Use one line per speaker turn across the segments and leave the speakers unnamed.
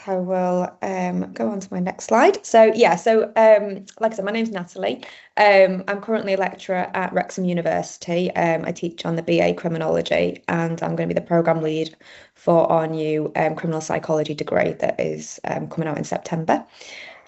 I will go on to my next slide. Like I said, my name's Natalie. I'm currently a lecturer at Wrexham University. I teach on the BA Criminology, and I'm going to be the programme lead for our new criminal psychology degree that is coming out in September.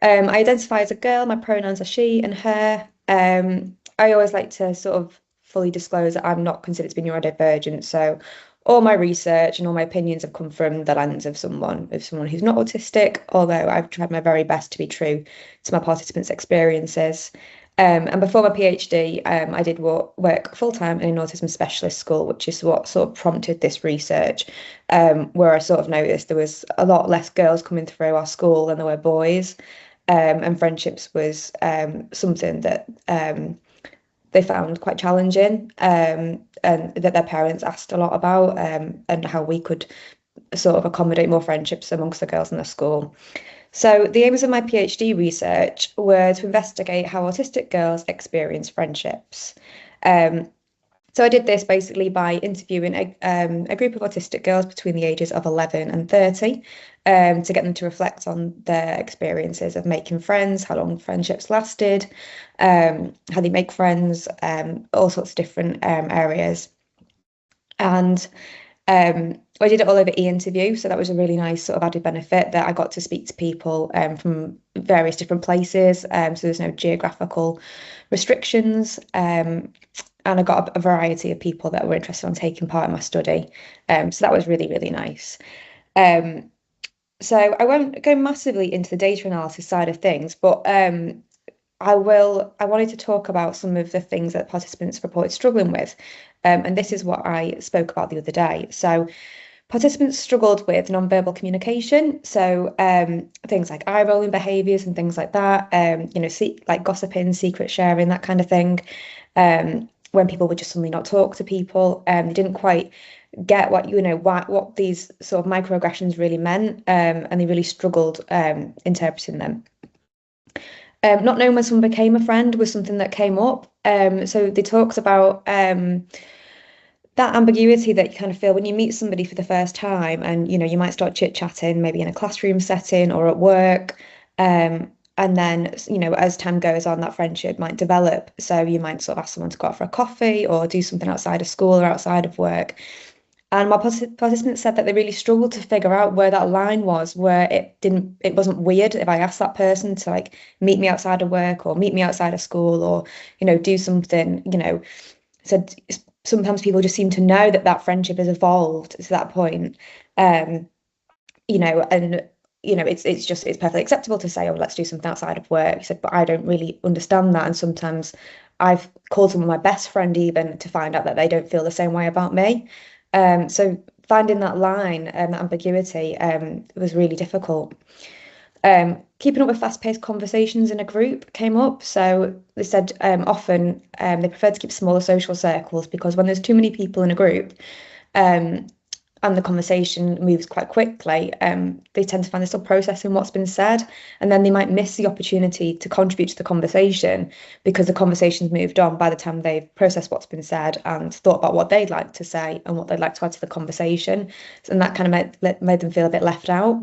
I identify as a girl. My pronouns are she and her. I always like to sort of fully disclose that I'm not considered to be neurodivergent, so all my research and all my opinions have come from the lens of someone who's not autistic, although I've tried my very best to be true to my participants' experiences. And before my PhD, I did work full-time in an autism specialist school, which is what sort of prompted this research, where I sort of noticed there was a lot less girls coming through our school than there were boys. And friendships was something that they found quite challenging, and that their parents asked a lot about, and how we could sort of accommodate more friendships amongst the girls in the school. So the aims of my PhD research were to investigate how autistic girls experience friendships. So I did this basically by interviewing a group of autistic girls between the ages of 11 and 30, to get them to reflect on their experiences of making friends, how long friendships lasted, how they make friends, all sorts of different areas. And I did it all over e-interview, so that was a really nice sort of added benefit that I got to speak to people from various different places. So there's no geographical restrictions. And I got a variety of people that were interested in taking part in my study. So that was really, really nice. So I won't go massively into the data analysis side of things, but I wanted to talk about some of the things that participants reported struggling with. And this is what I spoke about the other day. So participants struggled with non-verbal communication. So things like eye-rolling behaviours and things like that, like gossiping, secret sharing, that kind of thing. When people would just suddenly not talk to people, they didn't quite get what these sort of microaggressions really meant, and they really struggled interpreting them. Not knowing when someone became a friend was something that came up. So they talked about that ambiguity that you kind of feel when you meet somebody for the first time, and you might start chit-chatting, maybe in a classroom setting or at work. And then, as time goes on, that friendship might develop. So you might sort of ask someone to go out for a coffee or do something outside of school or outside of work. And my participants said that they really struggled to figure out where that line was, where it wasn't weird if I asked that person to like meet me outside of work or meet me outside of school or, do something, So sometimes people just seem to know that friendship has evolved to that point. And it's perfectly acceptable to say, oh, let's do something outside of work. He said, but I don't really understand that. And sometimes I've called someone my best friend even to find out that they don't feel the same way about me. So finding that line and that ambiguity was really difficult. Keeping up with fast-paced conversations in a group came up. So they said often they prefer to keep smaller social circles because when there's too many people in a group, and the conversation moves quite quickly, they tend to find they're still processing what's been said, and then they might miss the opportunity to contribute to the conversation because the conversation's moved on by the time they've processed what's been said and thought about what they'd like to say and what they'd like to add to the conversation. And that kind of made them feel a bit left out.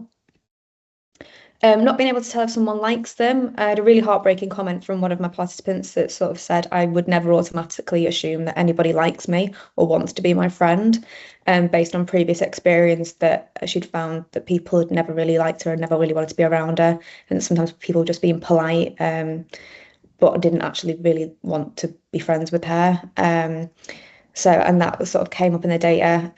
Not being able to tell if someone likes them. I had a really heartbreaking comment from one of my participants that sort of said, I would never automatically assume that anybody likes me or wants to be my friend, based on previous experience that she'd found that people had never really liked her and never really wanted to be around her. And sometimes people just being polite, but didn't actually really want to be friends with her. And that sort of came up in the data.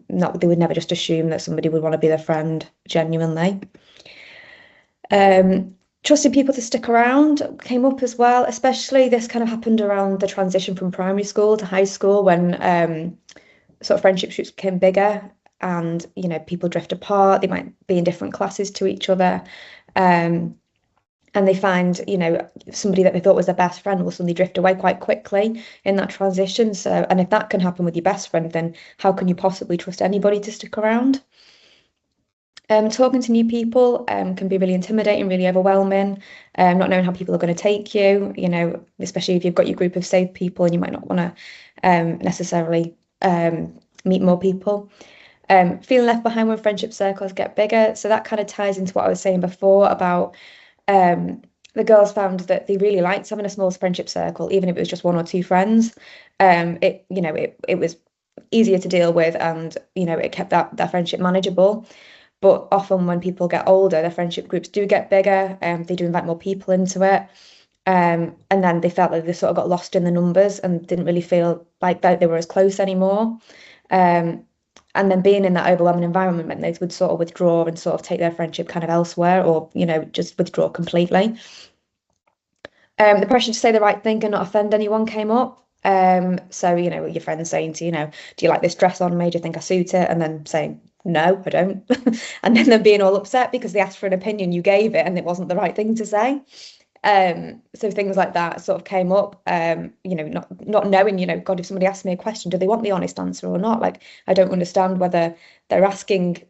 They would never just assume that somebody would want to be their friend genuinely. Trusting people to stick around came up as well, especially this kind of happened around the transition from primary school to high school when sort of friendship groups became bigger and, people drift apart. They might be in different classes to each other. And they find, somebody that they thought was their best friend will suddenly drift away quite quickly in that transition. So, and if that can happen with your best friend, then how can you possibly trust anybody to stick around? Talking to new people can be really intimidating, really overwhelming, not knowing how people are going to take you, especially if you've got your group of safe people and you might not want to necessarily meet more people. Feeling left behind when friendship circles get bigger. So that kind of ties into what I was saying before about the girls found that they really liked having a small friendship circle, even if it was just one or two friends. It was easier to deal with, and it kept that friendship manageable. But often when people get older, their friendship groups do get bigger, they do invite more people into it. And then they felt like they sort of got lost in the numbers and didn't really feel like that they were as close anymore. Um, and then being in that overwhelming environment meant they would sort of withdraw and sort of take their friendship kind of elsewhere, or just withdraw completely. The pressure to say the right thing and not offend anyone came up. So your friends saying to do you like this dress on me? Do you think I suit it? And then saying, no, I don't. And then them being all upset because they asked for an opinion, you gave it, and it wasn't the right thing to say. So things like that sort of came up. Not knowing, God, if somebody asks me a question, do they want the honest answer or not? Like, I don't understand whether they're asking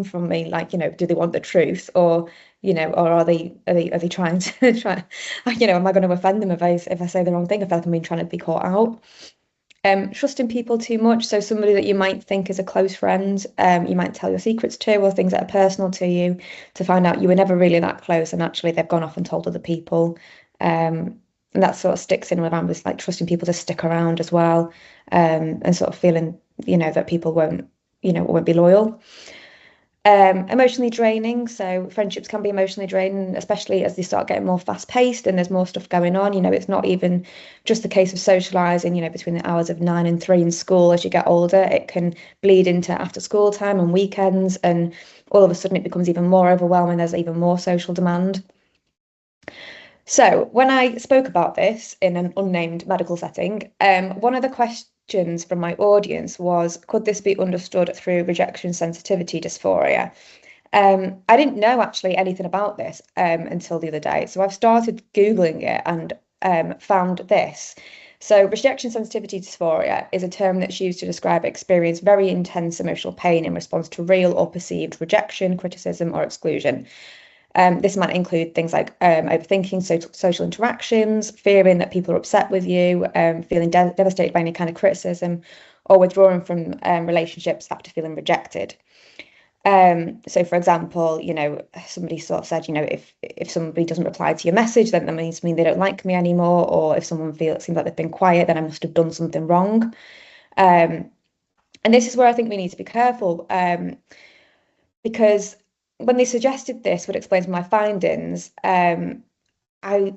from me, like, do they want the truth, or or are they trying to am I going to offend them if I say the wrong thing? I feel like I'm being trying to be caught out. Trusting people too much. So somebody that you might think is a close friend, you might tell your secrets to, or things that are personal to you, to find out you were never really that close, and actually they've gone off and told other people. And that sort of sticks in with Amber's, like trusting people to stick around as well, and sort of feeling, that people won't be loyal. Emotionally draining. So friendships can be emotionally draining, especially as they start getting more fast paced and there's more stuff going on. It's not even just the case of socializing, between the hours of 9 and 3 in school. As you get older, it can bleed into after school time and weekends, and all of a sudden it becomes even more overwhelming. There's even more social demand. So when I spoke about this in an unnamed medical setting, one of the questions from my audience was, could this be understood through rejection sensitivity dysphoria? I didn't know actually anything about this until the other day. So I've started Googling it and found this. So rejection sensitivity dysphoria is a term that's used to describe experience very intense emotional pain in response to real or perceived rejection, criticism, or exclusion. This might include things like overthinking social interactions, fearing that people are upset with you, feeling devastated by any kind of criticism, or withdrawing from relationships after feeling rejected. So for example, somebody sort of said, if somebody doesn't reply to your message, then that means they don't like me anymore, or if someone seems like they've been quiet, then I must have done something wrong. And this is where I think we need to be careful, because when they suggested this would explain my findings, I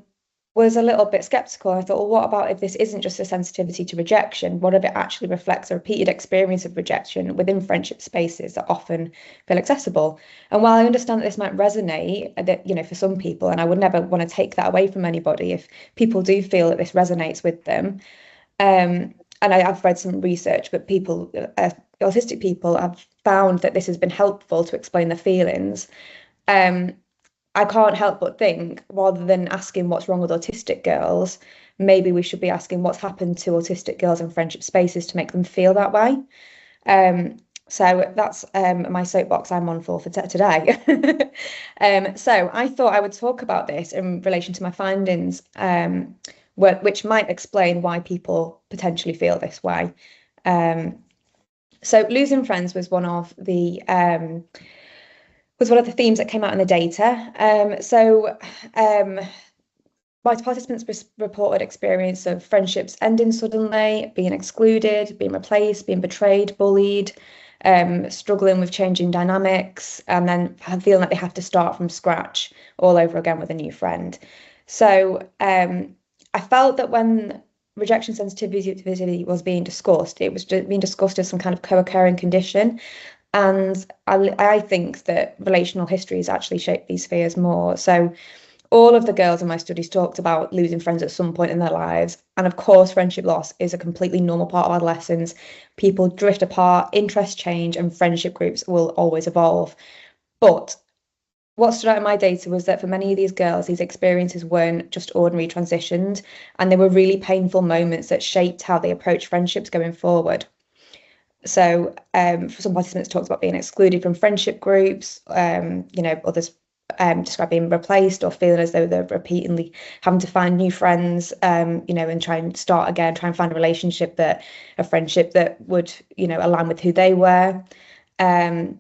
was a little bit skeptical. I thought, well, what about if this isn't just a sensitivity to rejection? What if it actually reflects a repeated experience of rejection within friendship spaces that often feel accessible? And while I understand that this might resonate, that for some people, and I would never want to take that away from anybody if people do feel that this resonates with them. And I've read some research, but autistic people have found that this has been helpful to explain their feelings. I can't help but think, rather than asking what's wrong with autistic girls, maybe we should be asking what's happened to autistic girls in friendship spaces to make them feel that way. So that's my soapbox I'm on for today. So I thought I would talk about this in relation to my findings, which might explain why people potentially feel this way. So losing friends was one of the themes that came out in the data. My participants reported experience of friendships ending suddenly, being excluded, being replaced, being betrayed, bullied, struggling with changing dynamics, and then feeling like they have to start from scratch all over again with a new friend. So I felt that when rejection sensitivity was being discussed, it was being discussed as some kind of co-occurring condition. And I think that relational histories actually shape these fears more. So all of the girls in my studies talked about losing friends at some point in their lives. And of course, friendship loss is a completely normal part of adolescence. People drift apart, interests change, and friendship groups will always evolve. But what stood out in my data was that for many of these girls, these experiences weren't just ordinary transitions, and they were really painful moments that shaped how they approach friendships going forward. So for some participants talked about being excluded from friendship groups, others describe being replaced or feeling as though they're repeatedly having to find new friends, and try and start again, try and find a friendship that would, align with who they were. And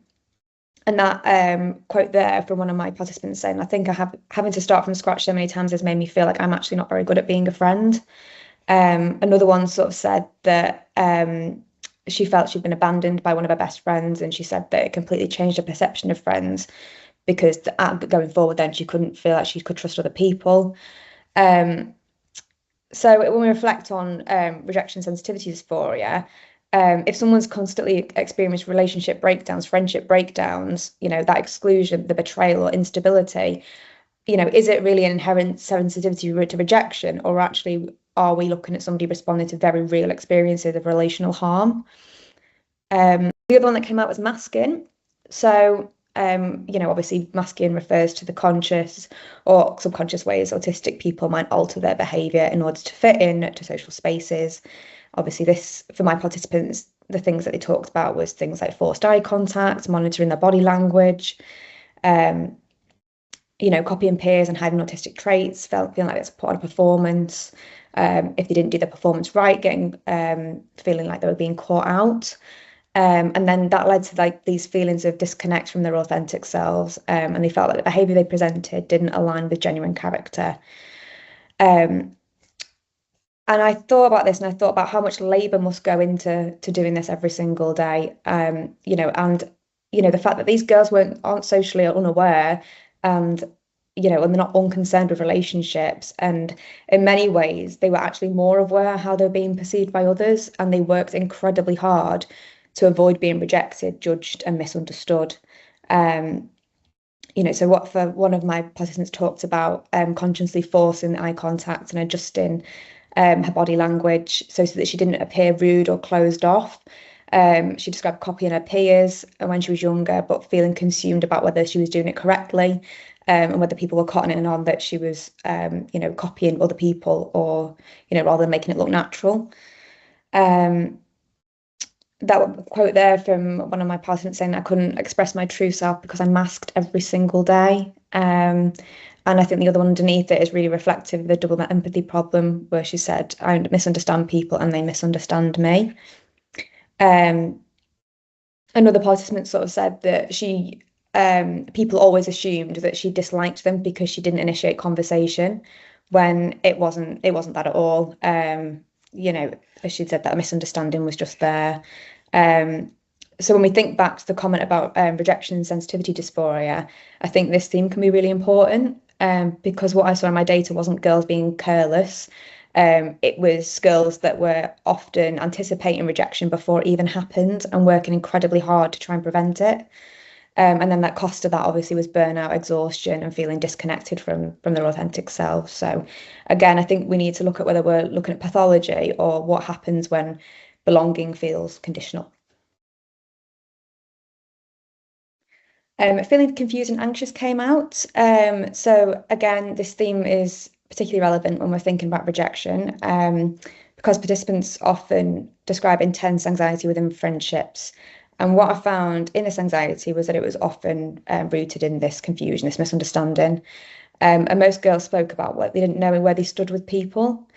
that quote there from one of my participants saying, I think having to start from scratch so many times has made me feel like I'm actually not very good at being a friend. Another one sort of said that she felt she'd been abandoned by one of her best friends, and she said that it completely changed her perception of friends because going forward then she couldn't feel like she could trust other people. So when we reflect on rejection sensitivity dysphoria, if someone's constantly experienced relationship breakdowns, friendship breakdowns, that exclusion, the betrayal or instability, is it really an inherent sensitivity to rejection, or actually are we looking at somebody responding to very real experiences of relational harm? The other one that came out was masking. So, obviously masking refers to the conscious or subconscious ways autistic people might alter their behaviour in order to fit in to social spaces. Obviously, this, for my participants, the things that they talked about was things like forced eye contact, monitoring their body language, copying peers and hiding autistic traits, feeling like it's part of a performance. If they didn't do the performance right, feeling like they were being caught out. And then that led to like these feelings of disconnect from their authentic selves, and they felt like the behaviour they presented didn't align with genuine character. And I thought about this, and I thought about how much labour must go into doing this every single day. And the fact that these girls aren't socially unaware, and and they're not unconcerned with relationships, and in many ways they were actually more aware how they're being perceived by others, and they worked incredibly hard to avoid being rejected, judged, and misunderstood. So what for one of my participants talked about consciously forcing eye contact and adjusting her body language so that she didn't appear rude or closed off. She described copying her peers when she was younger, but feeling consumed about whether she was doing it correctly, and whether people were cottoning on that she was, copying other people, or, rather than making it look natural. That quote there from one of my participants saying I couldn't express my true self because I masked every single day. And I think the other one underneath it is really reflective of the double empathy problem, where she said, I misunderstand people and they misunderstand me. Another participant sort of said that people always assumed that she disliked them because she didn't initiate conversation, when it wasn't that at all. As she said, that a misunderstanding was just there. So when we think back to the comment about rejection and sensitivity dysphoria, I think this theme can be really important, because what I saw in my data wasn't girls being careless. It was girls that were often anticipating rejection before it even happened and working incredibly hard to try and prevent it. And then that cost of that obviously was burnout, exhaustion, and feeling disconnected from their authentic selves. So again, I think we need to look at whether we're looking at pathology or what happens when belonging feels conditional. Feeling confused and anxious came out. So again, this theme is particularly relevant when we're thinking about rejection, because participants often describe intense anxiety within friendships. And what I found in this anxiety was that it was often rooted in this confusion, this misunderstanding. And most girls spoke about what they didn't know where they stood with people.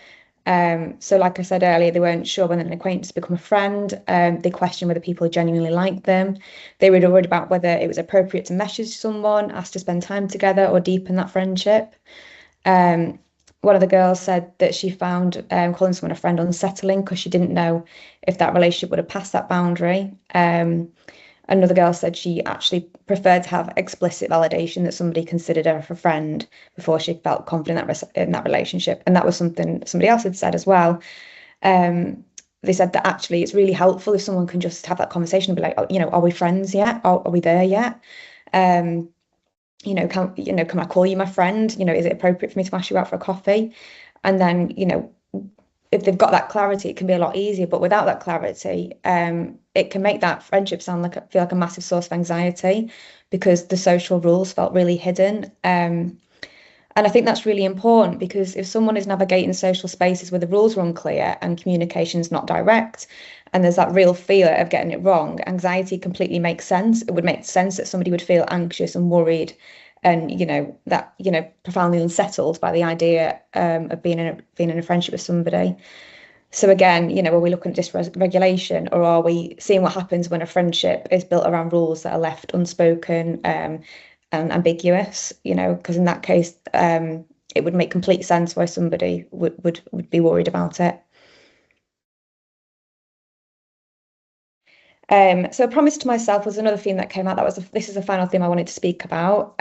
So like I said earlier, they weren't sure when an acquaintance become a friend. They questioned whether people genuinely liked them. They were worried about whether it was appropriate to message someone, ask to spend time together, or deepen that friendship. One of the girls said that she found calling someone a friend unsettling because she didn't know if that relationship would have passed that boundary. Another girl said she actually preferred to have explicit validation that somebody considered her a friend before she felt confident in that relationship. And that was something somebody else had said as well. They said that actually it's really helpful if someone can just have that conversation and be like, oh, are we friends yet? Are we there yet? Can I call you my friend? Is it appropriate for me to ask you out for a coffee? And then, if they've got that clarity, it can be a lot easier. But without that clarity, it can make that friendship feel like a massive source of anxiety, because the social rules felt really hidden. And I think that's really important, because if someone is navigating social spaces where the rules are unclear and communication is not direct, and there's that real fear of getting it wrong, anxiety completely makes sense. It would make sense that somebody would feel anxious and worried, and profoundly unsettled by the idea of being in a friendship with somebody. So again, are we looking at dysregulation, or are we seeing what happens when a friendship is built around rules that are left unspoken, and ambiguous? Because in that case, it would make complete sense why somebody would be worried about it. So a promise to myself was another theme that came out. This is the final theme I wanted to speak about.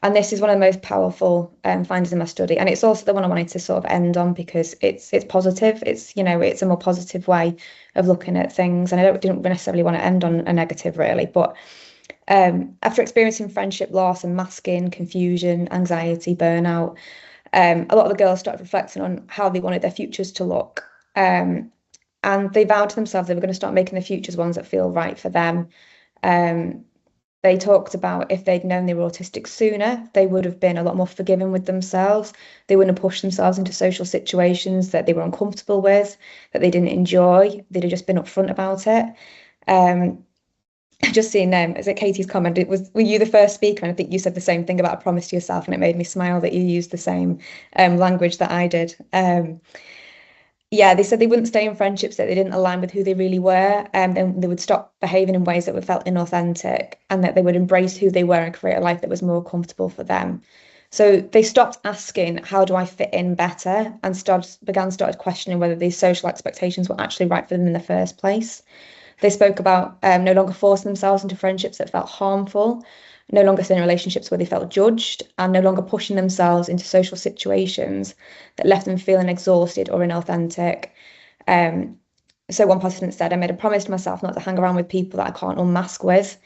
And this is one of the most powerful findings in my study. And it's also the one I wanted to sort of end on because it's positive. It's a more positive way of looking at things. And didn't necessarily want to end on a negative really. But after experiencing friendship loss and masking, confusion, anxiety, burnout, a lot of the girls started reflecting on how they wanted their futures to look. And they vowed to themselves they were going to start making the futures ones that feel right for them. They talked about if they'd known they were autistic sooner, they would have been a lot more forgiving with themselves. They wouldn't have pushed themselves into social situations that they were uncomfortable with, that they didn't enjoy. They'd have just been upfront about it. Just seeing is it Katie's comment? Were you the first speaker? And I think you said the same thing about a promise to yourself, and it made me smile that you used the same language that I did. Yeah, they said they wouldn't stay in friendships that they didn't align with who they really were, and then they would stop behaving in ways that would felt inauthentic, and that they would embrace who they were and create a life that was more comfortable for them. So they stopped asking, how do I fit in better? And started questioning whether these social expectations were actually right for them in the first place. They spoke about no longer forcing themselves into friendships that felt harmful, no longer staying in relationships where they felt judged, and no longer pushing themselves into social situations that left them feeling exhausted or inauthentic. So one participant said, I made a promise to myself not to hang around with people that I can't unmask with.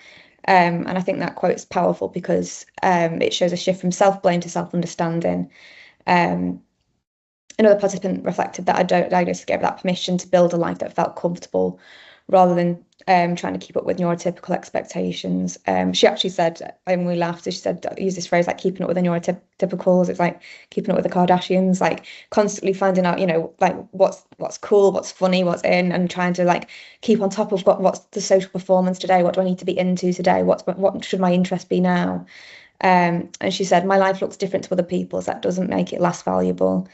And I think that quote is powerful because it shows a shift from self-blame to self-understanding. Another participant reflected that diagnosis gave her that permission to build a life that felt comfortable rather than trying to keep up with neurotypical expectations. She actually said, and we laughed, she said, use this phrase like keeping up with the neurotypicals. It's like keeping up with the Kardashians, like constantly finding out, like what's cool, what's funny, what's in, and trying to like keep on top of what's the social performance today, what do I need to be into today, what should my interest be now? And she said, my life looks different to other people's. That doesn't make it less valuable.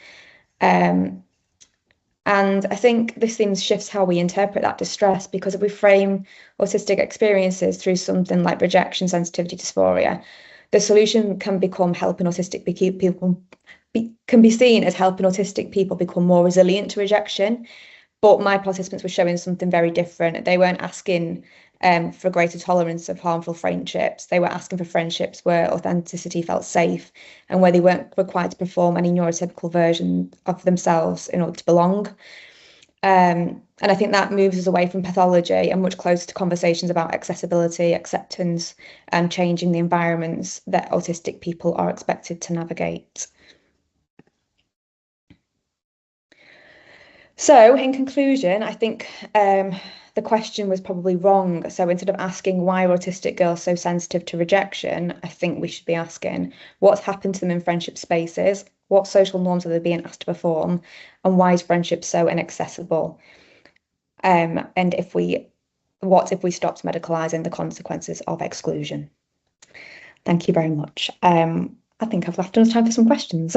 And I think this theme shifts how we interpret that distress, because if we frame autistic experiences through something like rejection, sensitivity, dysphoria, the solution can become helping autistic people can be seen as helping autistic people become more resilient to rejection. But my participants were showing something very different. They weren't asking for greater tolerance of harmful friendships. They were asking for friendships where authenticity felt safe and where they weren't required to perform any neurotypical version of themselves in order to belong. And I think that moves us away from pathology and much closer to conversations about accessibility, acceptance, and changing the environments that autistic people are expected to navigate. So, in conclusion, I think the question was probably wrong. So, instead of asking why are autistic girls so sensitive to rejection, I think we should be asking what's happened to them in friendship spaces, what social norms are they being asked to perform, and why is friendship so inaccessible? And what if we stopped medicalising the consequences of exclusion? Thank you very much. I think I've left enough time for some questions.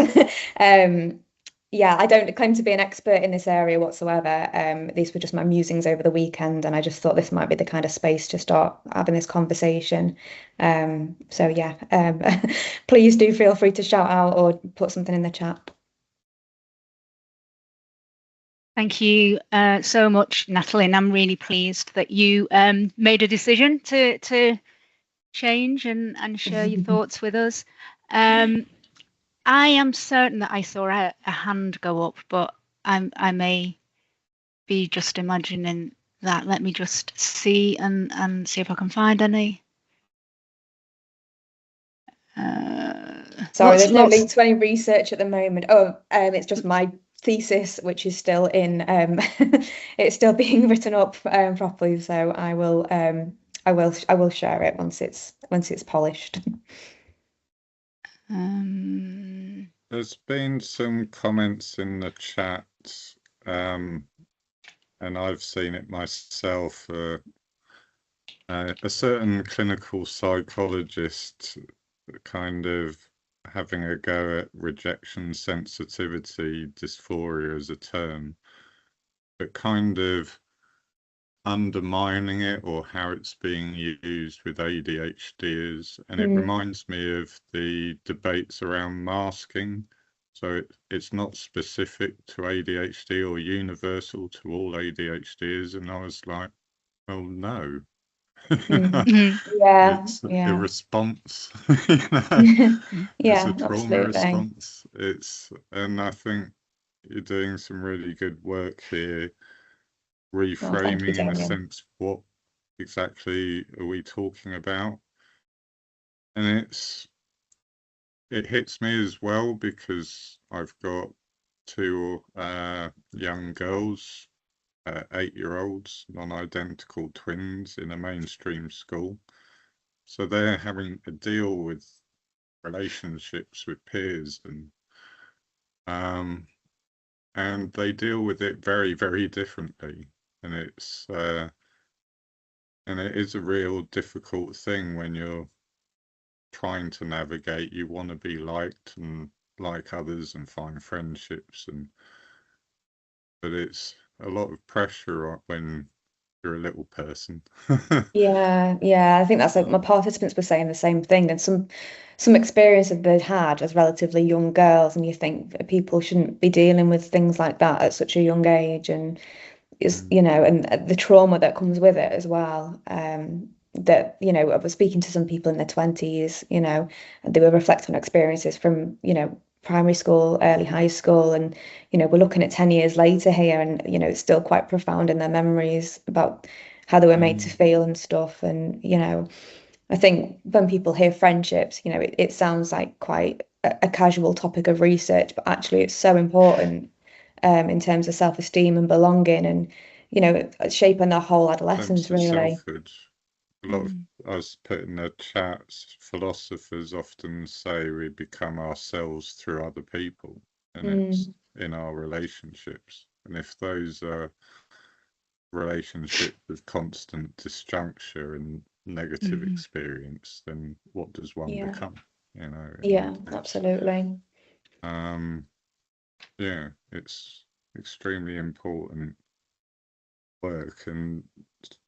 Yeah, I don't claim to be an expert in this area whatsoever. These were just my musings over the weekend, and I just thought this might be the kind of space to start having this conversation. So yeah, please do feel free to shout out or put something in the chat.
Thank you so much, Natalie, and I'm really pleased that you made a decision to change and share your thoughts with us. I am certain that I saw a hand go up, but I may be just imagining that. Let me just see and see if I can find any.
Sorry, there's no link to any research at the moment. Oh, it's just my thesis, which is still in it's still being written up properly. So I will share it once it's polished.
There's been some comments in the chat, and I've seen it myself. A certain clinical psychologist kind of having a go at rejection sensitivity dysphoria as a term, but kind of undermining it or how it's being used with ADHDers. And it reminds me of the debates around masking. So it's not specific to ADHD or universal to all ADHDers. And I was like, well, no.
Yeah,
It's
yeah.
a response. It's a trauma
absolutely.
response. And I think you're doing some really good work here, reframing in a sense what exactly are we talking about. And it hits me as well because I've got two young girls, 8-year-olds, non-identical twins in a mainstream school. So they're having to deal with relationships with peers, and they deal with it very, very differently. And it is a real difficult thing when you're trying to navigate. You want to be liked and like others and find friendships, but it's a lot of pressure when you're a little person.
Yeah. I think that's my participants were saying the same thing, and some experiences they'd had as relatively young girls, and you think that people shouldn't be dealing with things like that at such a young age, and is and the trauma that comes with it as well. That I was speaking to some people in their 20s, and they were reflecting on experiences from primary school, early high school, and we're looking at 10 years later here, and it's still quite profound in their memories about how they were made to feel and stuff. And I think when people hear friendships, it sounds like quite a casual topic of research, but actually it's so important in terms of self-esteem and belonging, and shaping their whole adolescence,
Sense of
really.
selfhood. A lot of, I was put in the chats, philosophers often say we become ourselves through other people, and it's in our relationships. And if those are relationships with constant disjuncture and negative experience, then what does one become?
Yeah, absolutely.
Yeah, it's extremely important work and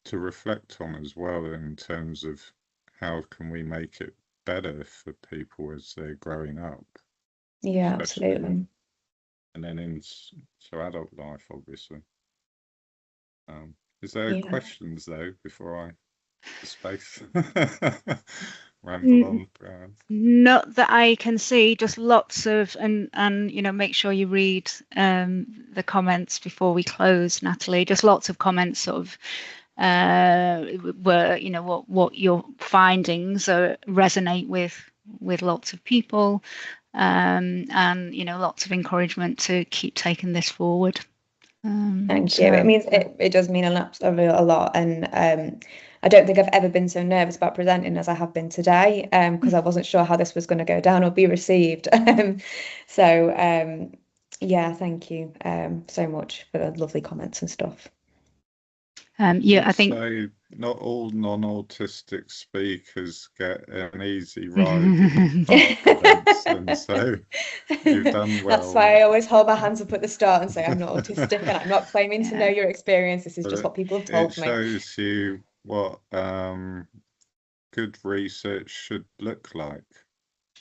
to reflect on as well in terms of how can we make it better for people as they're growing up.
Yeah, absolutely.
And then into adult life, obviously. Is there questions though before I space ramble on?
Not that I can see, just lots of and make sure you read the comments before we close, Natalie. Just lots of comments sort of were what your findings resonate with lots of people, and lots of encouragement to keep taking this forward.
Thank you. It means it does mean a lot, and I don't think I've ever been so nervous about presenting as I have been today, because I wasn't sure how this was going to go down or be received. Yeah, thank you so much for the lovely comments and stuff.
I think
not all non-autistic speakers get an easy ride in events, and so you've done well.
That's why I always hold my hands up at the start and say I'm not autistic and I'm not claiming to know your experience. This is just what people have told me.
It shows you what good research should look like,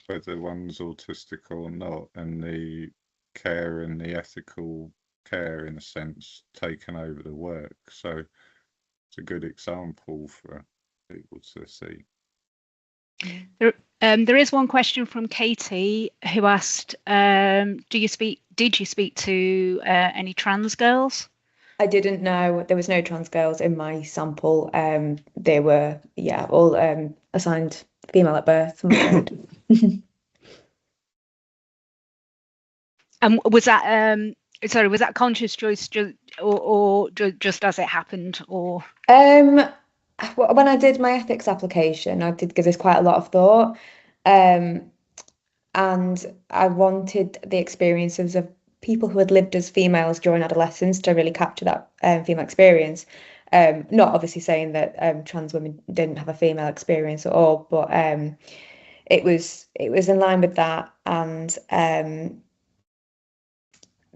whether one's autistic or not, and the care and the ethical care, in a sense, taken over the work. So it's a good example for people to see.
There is one question from Katie who asked, did you speak to any trans girls?
I didn't know. There was no trans girls in my sample. They were, all assigned female at birth, I'm afraid.
Was that was that conscious choice or just as it happened, or?
When I did my ethics application, I did give this quite a lot of thought, and I wanted the experiences of people who had lived as females during adolescence to really capture that female experience. Not obviously saying that trans women didn't have a female experience at all, but it was in line with that, and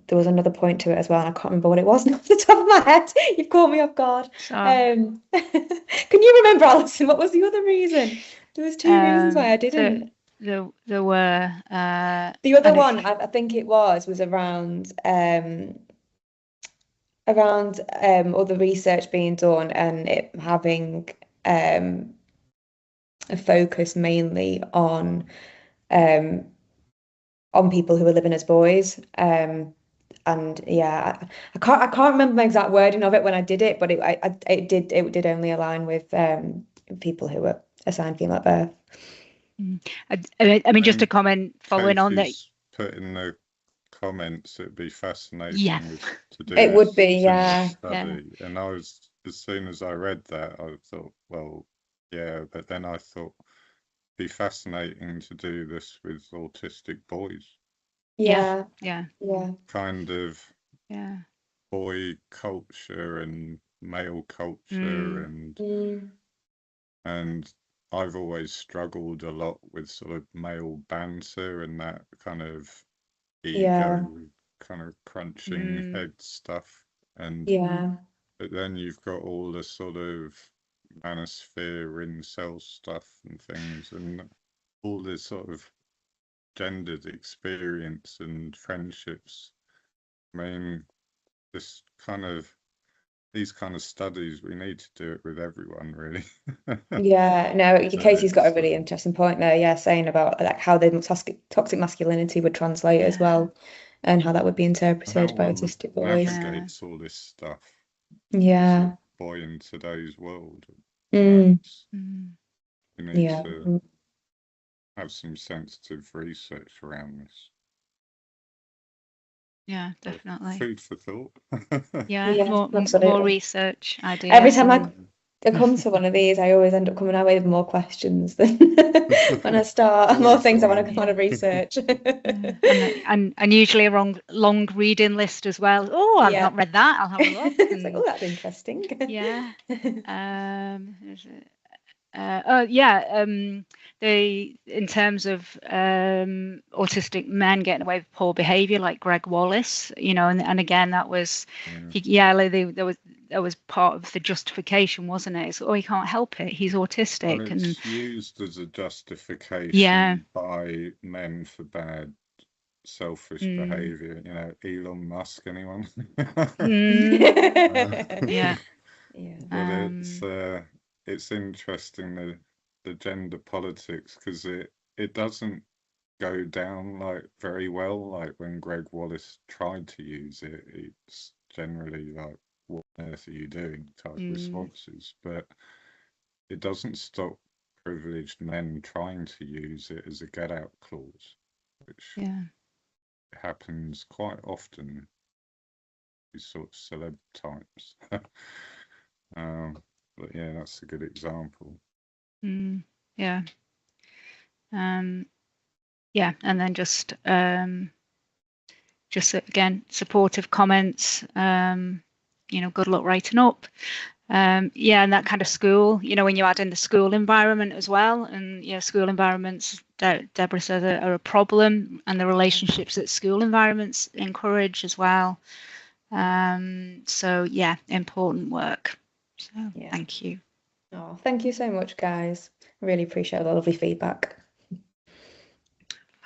there was another point to it as well, and I can't remember what it was off the top of my head. You've caught me off guard. Can you remember, Alison? What was the other reason? There was two reasons why I didn't.
There were
the other one, I think it was around other research being done and it having a focus mainly on people who are living as boys. And yeah, I can't remember my exact wording of it when I did it, but it did only align with people who were assigned female at birth.
I mean, just a comment following on that.
Put in the comments, it'd be fascinating to do.
It would be, yeah.
Study. Yeah. And as soon as I read that, I thought, well, yeah, but then I thought it'd be fascinating to do this with autistic boys.
Yeah.
Kind of boy culture and male culture and I've always struggled a lot with sort of male banter and that kind of ego, kind of crunching head stuff. And but then you've got all the sort of manosphere incel stuff and things, and all this sort of gendered experience and friendships. I mean, these kind of studies, we need to do it with everyone, really.
Yeah, no, Casey's got a really interesting point there, saying about like how the toxic masculinity would translate as well, and how that would be interpreted by autistic boys.
Navigates all this stuff.
Yeah.
Boy in today's world.
You
need to have some sensitive research around this.
Yeah, definitely.
Food for thought.
More research ideas.
Every time I come to one of these, I always end up coming away with more questions than when I start. More things I want to research.
and usually a long reading list as well. Oh, I've not read that. I'll have a look.
It's like, oh, that's interesting.
Yeah. In terms of autistic men getting away with poor behavior, like Greg Wallace, and again that was there was part of the justification, wasn't it? It's, he can't help it, he's autistic.
Well, it's used as a justification by men for bad selfish behavior. Elon Musk, anyone? But it's interesting the gender politics, because it doesn't go down like very well. Like when Greg Wallace tried to use it, it's generally like, what on earth are you doing type responses. But it doesn't stop privileged men trying to use it as a get out clause, which happens quite often, these sort of celeb types. But yeah, that's a good example. And
then just again, supportive comments, good luck writing up. And that kind of school, when you add in the school environment as well, and school environments, Deborah says, are a problem, and the relationships that school environments encourage as well. So important work. So thank you.
Oh, thank you so much, guys. I really appreciate the lovely feedback.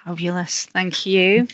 Fabulous. Thank you.